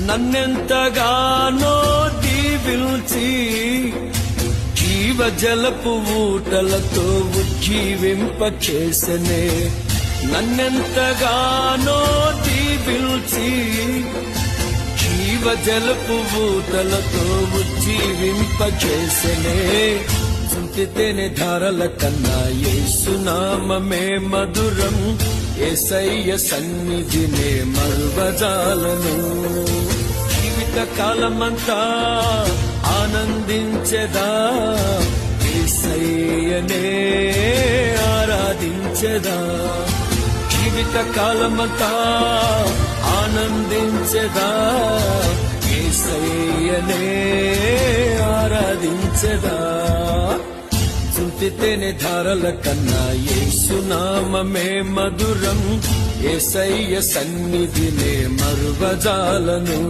నన్నెంతగానో దీవించి జీవజలపు ఊటలతో ఉజ్జీవింపచేసనే. నన్నెంతగానో దీవించి జీవజలపు ఊటలతో ఉజ్జీవింపచేసనే. సుంటితేనే ధారల కన్నా యేసునామమే మధురం, యేసయ్య సన్నిధినే మరువజాలను. జీవిత కాలమంతా ఆనందించెదా, యేసయ్యనే ఆరాధించెదా. జీవిత కాలమంతా ఆనందించెదా, యేసయ్యనే ఆరాధించెదా. సుంటితేనే ధారల కన్నా యేసునామమే మధురం, యేసయ్య సన్నిధినే మరువజాలను.